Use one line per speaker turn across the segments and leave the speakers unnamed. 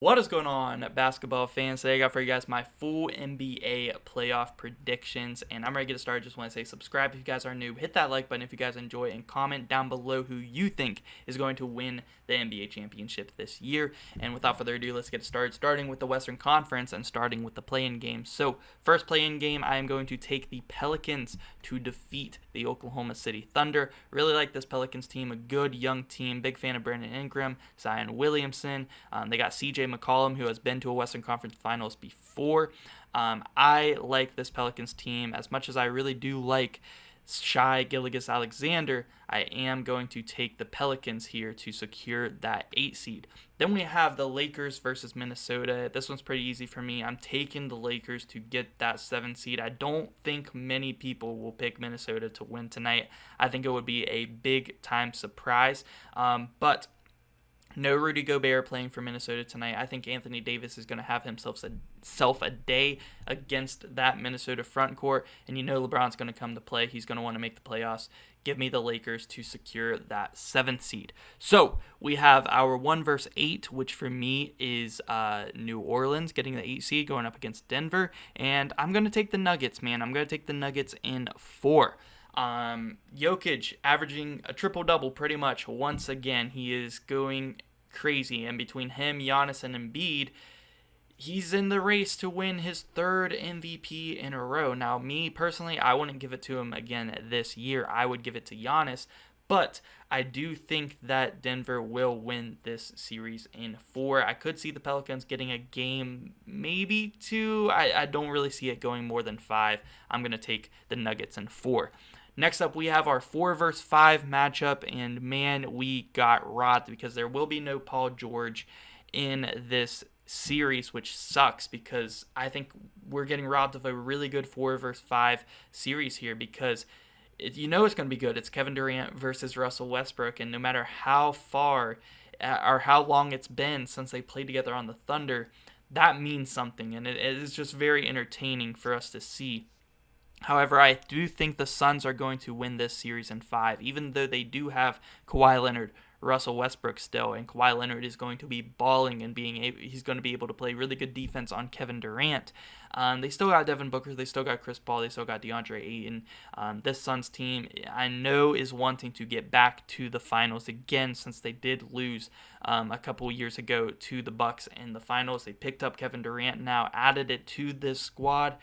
What is going on, basketball fans? Today I got for you guys my full NBA playoff predictions, and I'm ready to get started. Just want to say subscribe if you guys are new, hit that like button if you guys enjoy, and comment down below who you think is going to win the NBA championship this year. And without further ado, let's get started. Starting with the Western Conference and starting with the play-in game. So first play-in game, I am going to take the Pelicans to defeat the Oklahoma City Thunder. Really like this Pelicans team, a good young team. Big fan of Brandon Ingram, Zion Williamson. They got CJ McCollum, who has been to a Western Conference Finals before. I like this Pelicans team as much as I really do like Shai Gilgeous-Alexander. I am going to take the Pelicans here to secure that 8 seed. Then we have the Lakers versus Minnesota. This one's pretty easy for me. I'm taking the Lakers to get that 7 seed. I don't think many people will pick Minnesota to win tonight. I think it would be a big time surprise. But no Rudy Gobert playing for Minnesota tonight. I think Anthony Davis is going to have himself a day against that Minnesota front court. And you know LeBron's going to come to play. He's going to want to make the playoffs. Give me the Lakers to secure that 7th seed. So we have our 1 versus 8, which for me is New Orleans getting the 8 seed going up against Denver. And I'm going to take the Nuggets, man. I'm going to take the Nuggets in 4. Jokic averaging a triple-double pretty much once again. He is going crazy, and between him, Giannis, and Embiid, he's in the race to win his 3rd MVP in a row. Now, me personally, I wouldn't give it to him again this year. I would give it to Giannis, but I do think that Denver will win this series in 4. I could see the Pelicans getting a game, maybe 2. I don't really see it going more than 5. I'm going to take the Nuggets in 4. Next up, we have our 4 versus 5 matchup, and man, we got robbed because there will be no Paul George in this series, which sucks because I think we're getting robbed of a really good 4 versus 5 series here because you know it's going to be good. It's Kevin Durant versus Russell Westbrook, and no matter how far or how long it's been since they played together on the Thunder, that means something, and it is just very entertaining for us to see. However, I do think the Suns are going to win this series in 5, even though they do have Kawhi Leonard, Russell Westbrook still, and Kawhi Leonard is going to be balling and he's going to be able to play really good defense on Kevin Durant. They still got Devin Booker, they still got Chris Paul, they still got DeAndre Ayton. This Suns team, I know, is wanting to get back to the finals again since they did lose a couple years ago to the Bucks in the finals. They picked up Kevin Durant now, added it to this squad.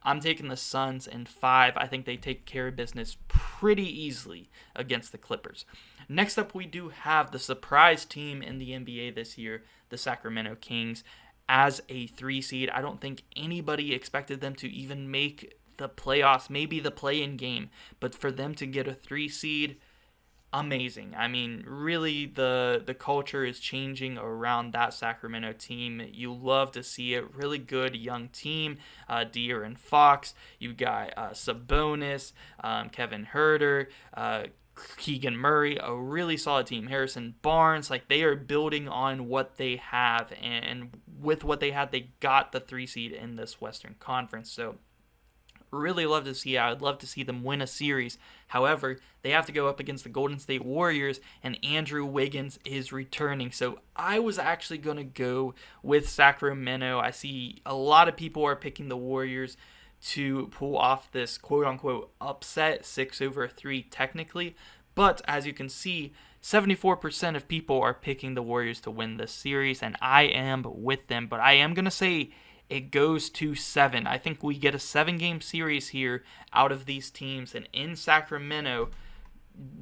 I'm taking the Suns in 5. I think they take care of business pretty easily against the Clippers. Next up, we do have the surprise team in the NBA this year, the Sacramento Kings, as a 3 seed. I don't think anybody expected them to even make the playoffs, maybe the play-in game, but for them to get a 3 seed, amazing. I mean, really, the culture is changing around that Sacramento team. You love to see it. Really good young team. De'Aaron Fox. You got Sabonis, Kevin Huerter, Keegan Murray. A really solid team. Harrison Barnes. Like, they are building on what they have, and with what they had, they got the 3 seed in this Western Conference. So really love to see it. I would love to see them win a series. However, they have to go up against the Golden State Warriors, and Andrew Wiggins is returning. So I was actually going to go with Sacramento. I see a lot of people are picking the Warriors to pull off this quote-unquote upset, 6-3 technically. But as you can see, 74% of people are picking the Warriors to win this series, and I am with them. But I am going to say it goes to 7. I think we get a 7-game series here out of these teams, and in Sacramento,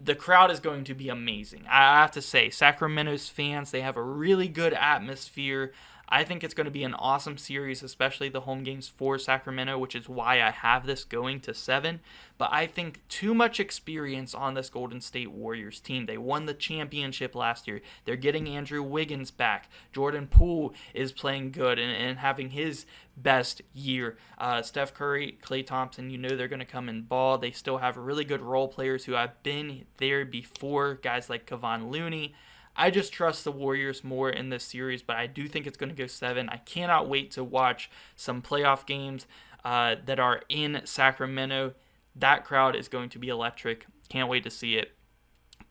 the crowd is going to be amazing. I have to say, Sacramento's fans, they have a really good atmosphere. I think it's going to be an awesome series, especially the home games for Sacramento, which is why I have this going to 7. But I think too much experience on this Golden State Warriors team. They won the championship last year. They're getting Andrew Wiggins back. Jordan Poole is playing good and having his best year. Steph Curry, Klay Thompson, you know they're going to come and ball. They still have really good role players who have been there before, guys like Kevon Looney. I just trust the Warriors more in this series, but I do think it's going to go 7. I cannot wait to watch some playoff games that are in Sacramento. That crowd is going to be electric. Can't wait to see it.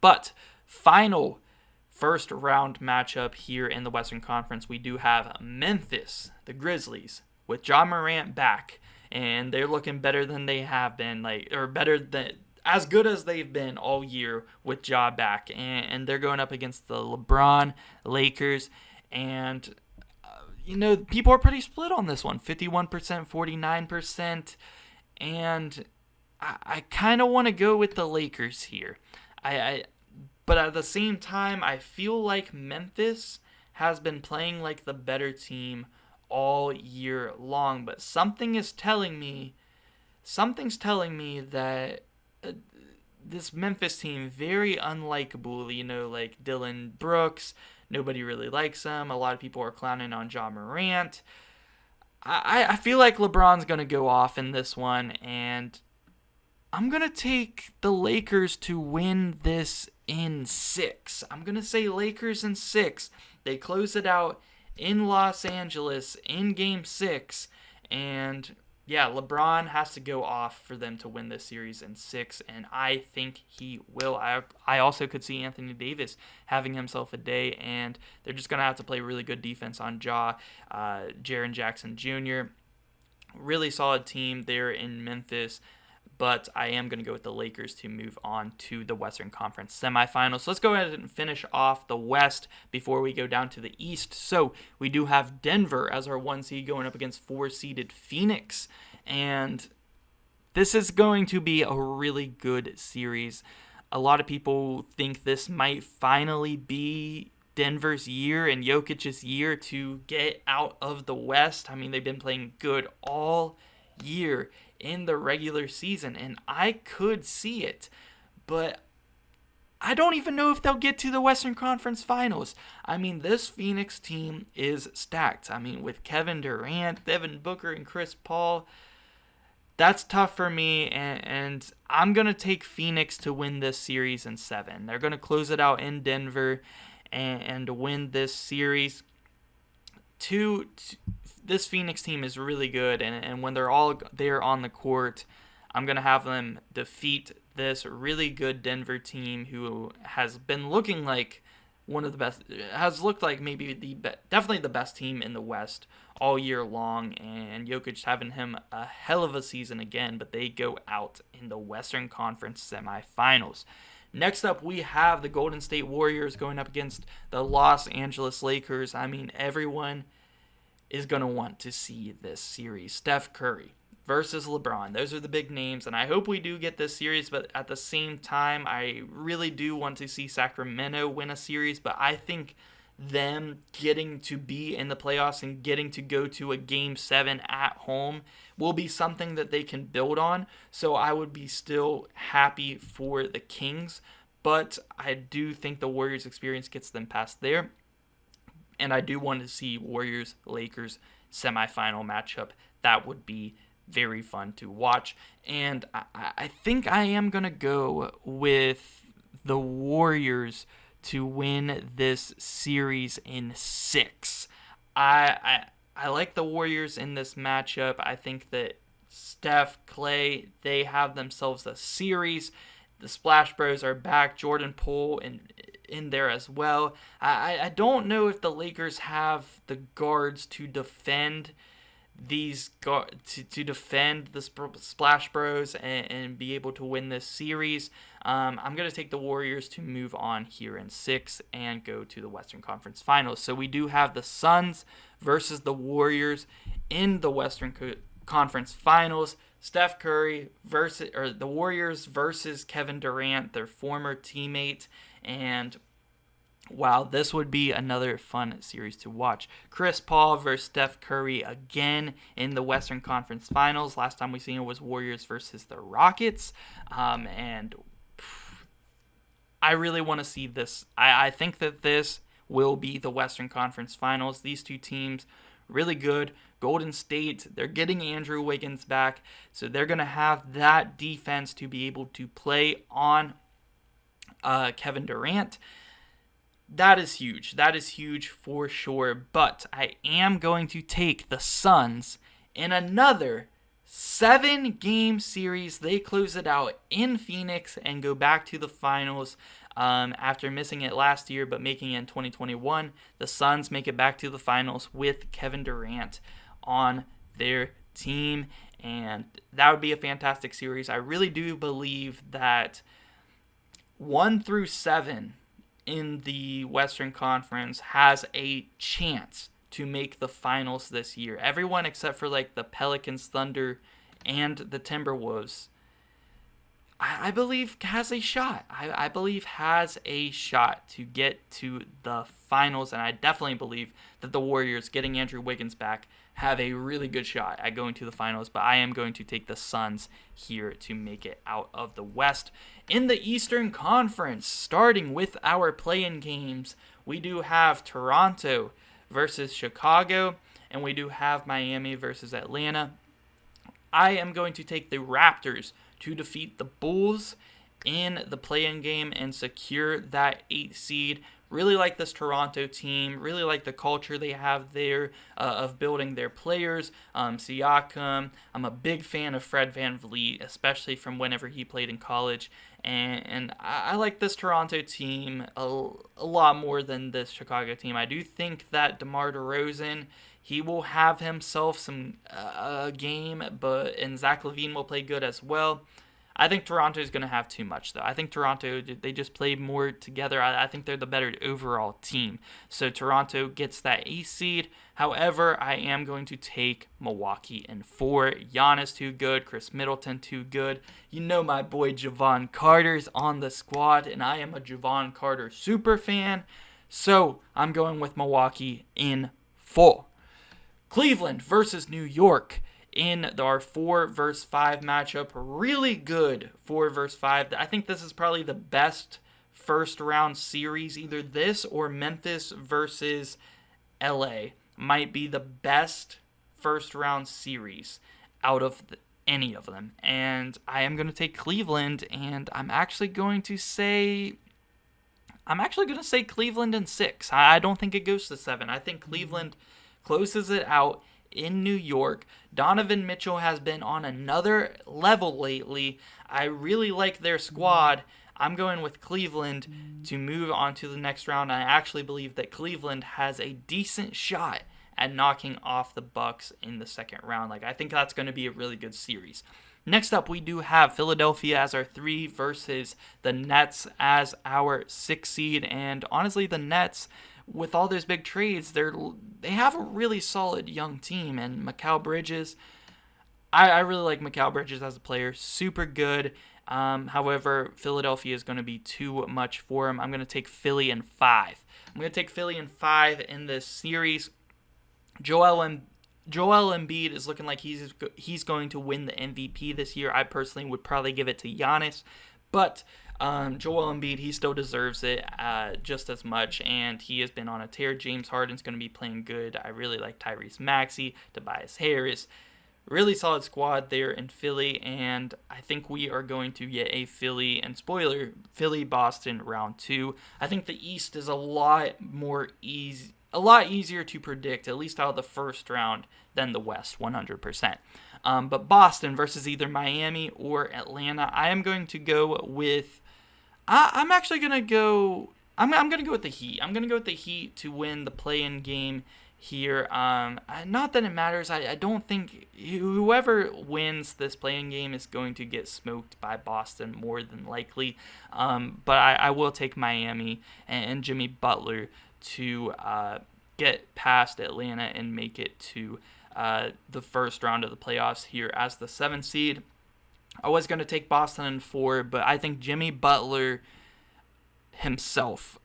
But final first round matchup here in the Western Conference, we do have Memphis, the Grizzlies, with Ja Morant back, and they're looking better than they have been, or better than as good as they've been all year with Ja back, and they're going up against the LeBron Lakers, and people are pretty split on this one, 51%, 49%, and I kind of want to go with the Lakers here. But at the same time, I feel like Memphis has been playing like the better team all year long, but something's telling me that this Memphis team, very unlikable, like Dillon Brooks, nobody really likes him. A lot of people are clowning on Ja Morant. I feel like LeBron's going to go off in this one, and I'm going to take the Lakers to win this in 6. I'm going to say Lakers in 6. They close it out in Los Angeles in Game 6, and yeah, LeBron has to go off for them to win this series in 6, and I think he will. I also could see Anthony Davis having himself a day, and they're just going to have to play really good defense on Ja. Jaren Jackson Jr., really solid team there in Memphis, but I am going to go with the Lakers to move on to the Western Conference semifinals. So let's go ahead and finish off the West before we go down to the East. So we do have Denver as our 1 seed going up against 4-seeded Phoenix, and this is going to be a really good series. A lot of people think this might finally be Denver's year and Jokic's year to get out of the West. I mean, they've been playing good all year in the regular season, and I could see it, but I don't even know if they'll get to the Western Conference Finals. I mean, this Phoenix team is stacked. I mean, with Kevin Durant, Devin Booker, and Chris Paul, that's tough for me, and I'm going to take Phoenix to win this series in 7. They're going to close it out in Denver and win this series. This Phoenix team is really good, and when they're all there on the court, I'm going to have them defeat this really good Denver team who has been looking like one of the best, has looked like maybe definitely the best team in the West all year long, and Jokic having him a hell of a season again, but they go out in the Western Conference semifinals. Next up, we have the Golden State Warriors going up against the Los Angeles Lakers. I mean, everyone is going to want to see this series. Steph Curry versus LeBron. Those are the big names, and I hope we do get this series, but at the same time, I really do want to see Sacramento win a series, but I think them getting to be in the playoffs and getting to go to a Game 7 at home will be something that they can build on, so I would be still happy for the Kings, but I do think the Warriors experience gets them past there, and I do want to see Warriors-Lakers semifinal matchup. That would be very fun to watch, and I think I am going to go with the Warriors to win this series in 6. I like the Warriors in this matchup. I think that Steph, Clay, they have themselves a series. The Splash Bros are back. Jordan Poole in there as well. I don't know if the Lakers have the guards to defend to defend the Splash Bros and be able to win this series. I'm going to take the Warriors to move on here in 6 and go to the Western Conference Finals. So we do have the Suns versus the Warriors in the Western Conference Finals. Steph Curry the Warriors versus Kevin Durant, their former teammate, and wow, this would be another fun series to watch. Chris Paul versus Steph Curry again in the Western Conference Finals. Last time we seen it was Warriors versus the Rockets, and I really want to see this. I think that this will be the Western Conference Finals. These two teams, really good. Golden State, they're getting Andrew Wiggins back, so they're going to have that defense to be able to play on Kevin Durant. That is huge. That is huge for sure. But I am going to take the Suns in another 7-game series. They close it out in Phoenix and go back to the finals. after missing it last year but making it in 2021. The Suns make it back to the finals with Kevin Durant on their team, and that would be a fantastic series. I really do believe that 1 through 7 in the Western Conference has a chance to make the finals this year. Everyone except for like the Pelicans, Thunder, and the Timberwolves, I believe has a shot. I believe has a shot to get to the finals, and I definitely believe that the Warriors, getting Andrew Wiggins back, have a really good shot at going to the finals, but I am going to take the Suns here to make it out of the West. In the Eastern Conference, starting with our play-in games, we do have Toronto versus Chicago, and we do have Miami versus Atlanta. I am going to take the Raptors to defeat the Bulls in the play-in game and secure that 8th seed. Really like this Toronto team. Really like the culture they have there of building their players. Siakam. I'm a big fan of Fred VanVleet, especially from whenever he played in college. And I like this Toronto team a lot more than this Chicago team. I do think that DeMar DeRozan, he will have himself some game, and Zach LaVine will play good as well. I think Toronto is going to have too much, though. I think Toronto, they just play more together. I think they're the better overall team. So Toronto gets that 8th seed. However, I am going to take Milwaukee in 4. Giannis too good. Chris Middleton too good. You know my boy Javon Carter's on the squad, and I am a Javon Carter super fan. So I'm going with Milwaukee in 4. Cleveland versus New York in our 4 versus 5 matchup. Really good 4 versus 5. I think this is probably the best first round series. Either this or Memphis versus LA might be the best first round series out of any of them. And I am going to take Cleveland, and I'm actually going to say Cleveland in 6. I don't think it goes to 7. I think Cleveland closes it out in New York. Donovan Mitchell has been on another level lately. I really like their squad. I'm going with Cleveland to move on to the next round. I actually believe that Cleveland has a decent shot at knocking off the Bucks in the second round. I think that's going to be a really good series. Next up, we do have Philadelphia as our 3 versus the Nets as our 6 seed. And honestly, the Nets, with all those big trades, they have a really solid young team. And Mikal Bridges, I really like Mikal Bridges as a player. Super good. However, Philadelphia is going to be too much for him. I'm going to take Philly in 5. I'm going to take Philly in 5 in this series. Joel Embiid is looking like he's going to win the MVP this year. I personally would probably give it to Giannis, but Joel Embiid, he still deserves it just as much, and he has been on a tear. James Harden's going to be playing good. I really like Tyrese Maxey, Tobias Harris. Really solid squad there in Philly, and I think we are going to get a Philly, and spoiler, Philly-Boston round 2. I think the East is a lot easier to predict, at least out of the first round, than the West, 100%. But Boston versus either Miami or Atlanta, I am going to go with. I'm going to go with the Heat. I'm going to go with the Heat to win the play-in game here. Not that it matters. I don't think whoever wins this play-in game is going to get smoked by Boston more than likely. But I will take Miami and Jimmy Butler to get past Atlanta and make it to the first round of the playoffs here as the 7th seed. I was going to take Boston in 4, but I think Jimmy Butler himself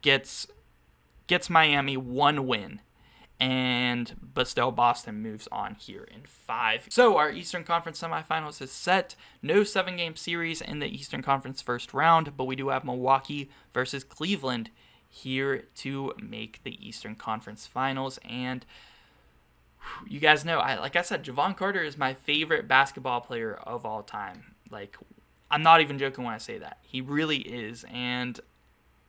gets Miami 1 win, but still Boston moves on here in 5. So our Eastern Conference semifinals is set. No 7-game series in the Eastern Conference first round, but we do have Milwaukee versus Cleveland here to make the Eastern Conference Finals. And you guys know, like I said, Javon Carter is my favorite basketball player of all time. I'm not even joking when I say that. He really is. And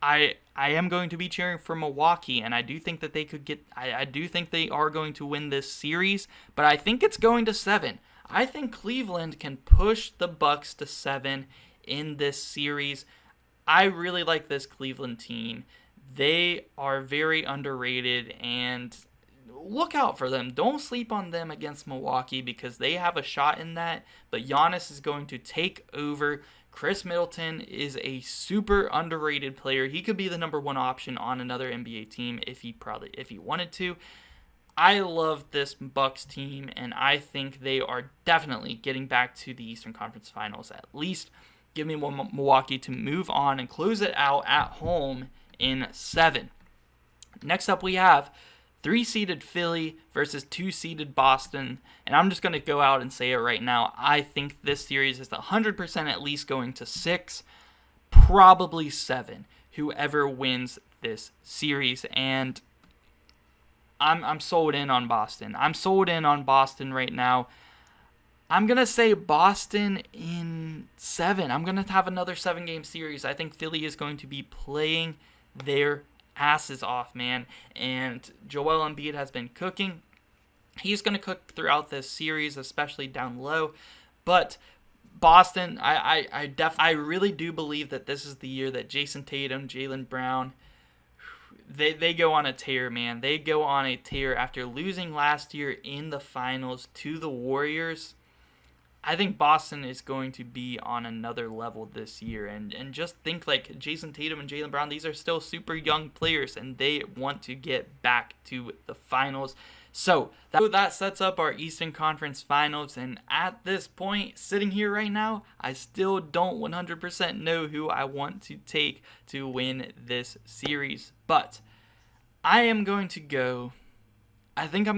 I am going to be cheering for Milwaukee, and I do think that they could get. I do think they are going to win this series, but I think it's going to 7. I think Cleveland can push the Bucks to 7 in this series. I really like this Cleveland team. They are very underrated, and look out for them. Don't sleep on them against Milwaukee because they have a shot in that. But Giannis is going to take over. Chris Middleton is a super underrated player. He could be the number one option on another NBA team if he wanted to. I love this Bucks team, and I think they are definitely getting back to the Eastern Conference Finals at least. Give me Milwaukee to move on and close it out at home in 7. Next up, we have 3-seeded Philly versus 2-seeded Boston. And I'm just going to go out and say it right now. I think this series is 100% at least going to 6, probably 7, whoever wins this series. And I'm sold in on Boston. I'm sold in on Boston right now. I'm going to say Boston in 7. I'm going to have another 7-game series. I think Philly is going to be playing their asses off, man. And Joel Embiid has been cooking. He's going to cook throughout this series, especially down low. But Boston, I really do believe that this is the year that Jason Tatum, Jaylen Brown, they go on a tear, man. They go on a tear after losing last year in the finals to the Warriors. I think Boston is going to be on another level this year. And just think, like, Jason Tatum and Jaylen Brown, these are still super young players, and they want to get back to the finals. So that sets up our Eastern Conference Finals. And at this point, sitting here right now, I still don't 100% know who I want to take to win this series. But I think I'm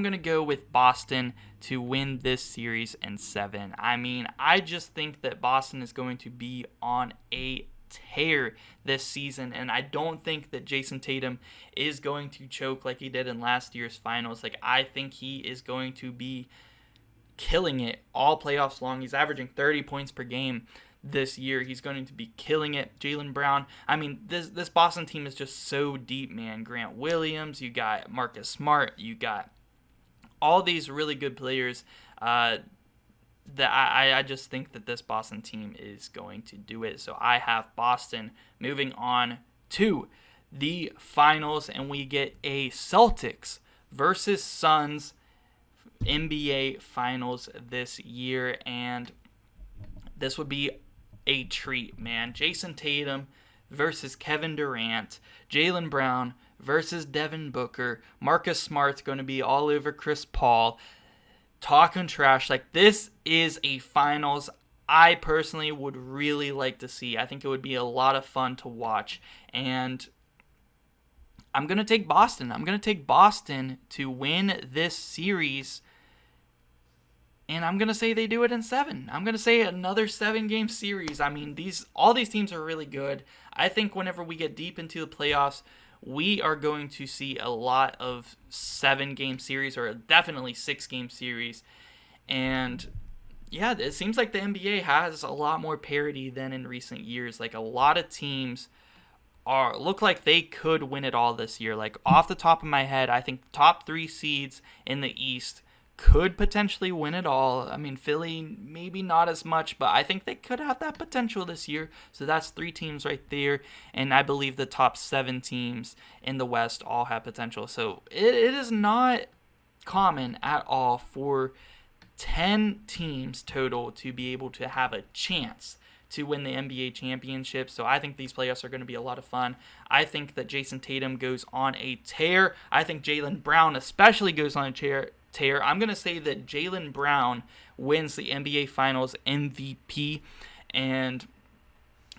going to go with Boston to win this series in 7. I mean, I just think that Boston is going to be on a tear this season, and I don't think that Jason Tatum is going to choke like he did in last year's finals. Like, I think he is going to be killing it all playoffs long. He's averaging 30 points per game this year. He's going to be killing it. Jaylen Brown, I mean, this Boston team is just so deep, man. Grant Williams, you got Marcus Smart, you got all these really good players that I just think that this Boston team is going to do it. So I have Boston moving on to the finals, and we get a Celtics versus Suns NBA Finals this year, and this would be a treat, man. Jason Tatum versus Kevin Durant, Jaylen Brown versus Devin Booker, Marcus Smart's going to be all over Chris Paul, talking trash. Like, this is a finals I personally would really like to see. I think it would be a lot of fun to watch, and I'm going to take Boston. I'm going to take Boston to win this series, and I'm going to say they do it in 7. I'm going to say another 7-game series. I mean, all these teams are really good. I think whenever we get deep into the playoffs, we are going to see a lot of 7-game series, or definitely 6-game series. And yeah, it seems like the NBA has a lot more parity than in recent years. Like, a lot of teams look like they could win it all this year. Like, off the top of my head, I think the top 3 seeds in the East could potentially win it all. I mean, Philly, maybe not as much, but I think they could have that potential this year. So that's 3 teams right there. And I believe the top 7 teams in the West all have potential. So it is not common at all for 10 teams total to be able to have a chance to win the NBA championship. So I think these playoffs are going to be a lot of fun. I think that Jason Tatum goes on a tear. I think Jaylen Brown especially goes on a tear. I'm going to say that Jaylen Brown wins the NBA Finals MVP. And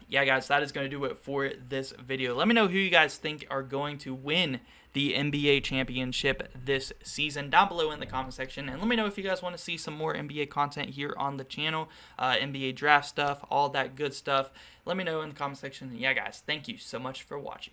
yeah, guys, that is going to do it for this video. Let me know who you guys think are going to win the NBA championship this season down below in the comment section. And let me know if you guys want to see some more NBA content here on the channel, NBA draft stuff, all that good stuff. Let me know in the comment section. And yeah, guys, thank you so much for watching.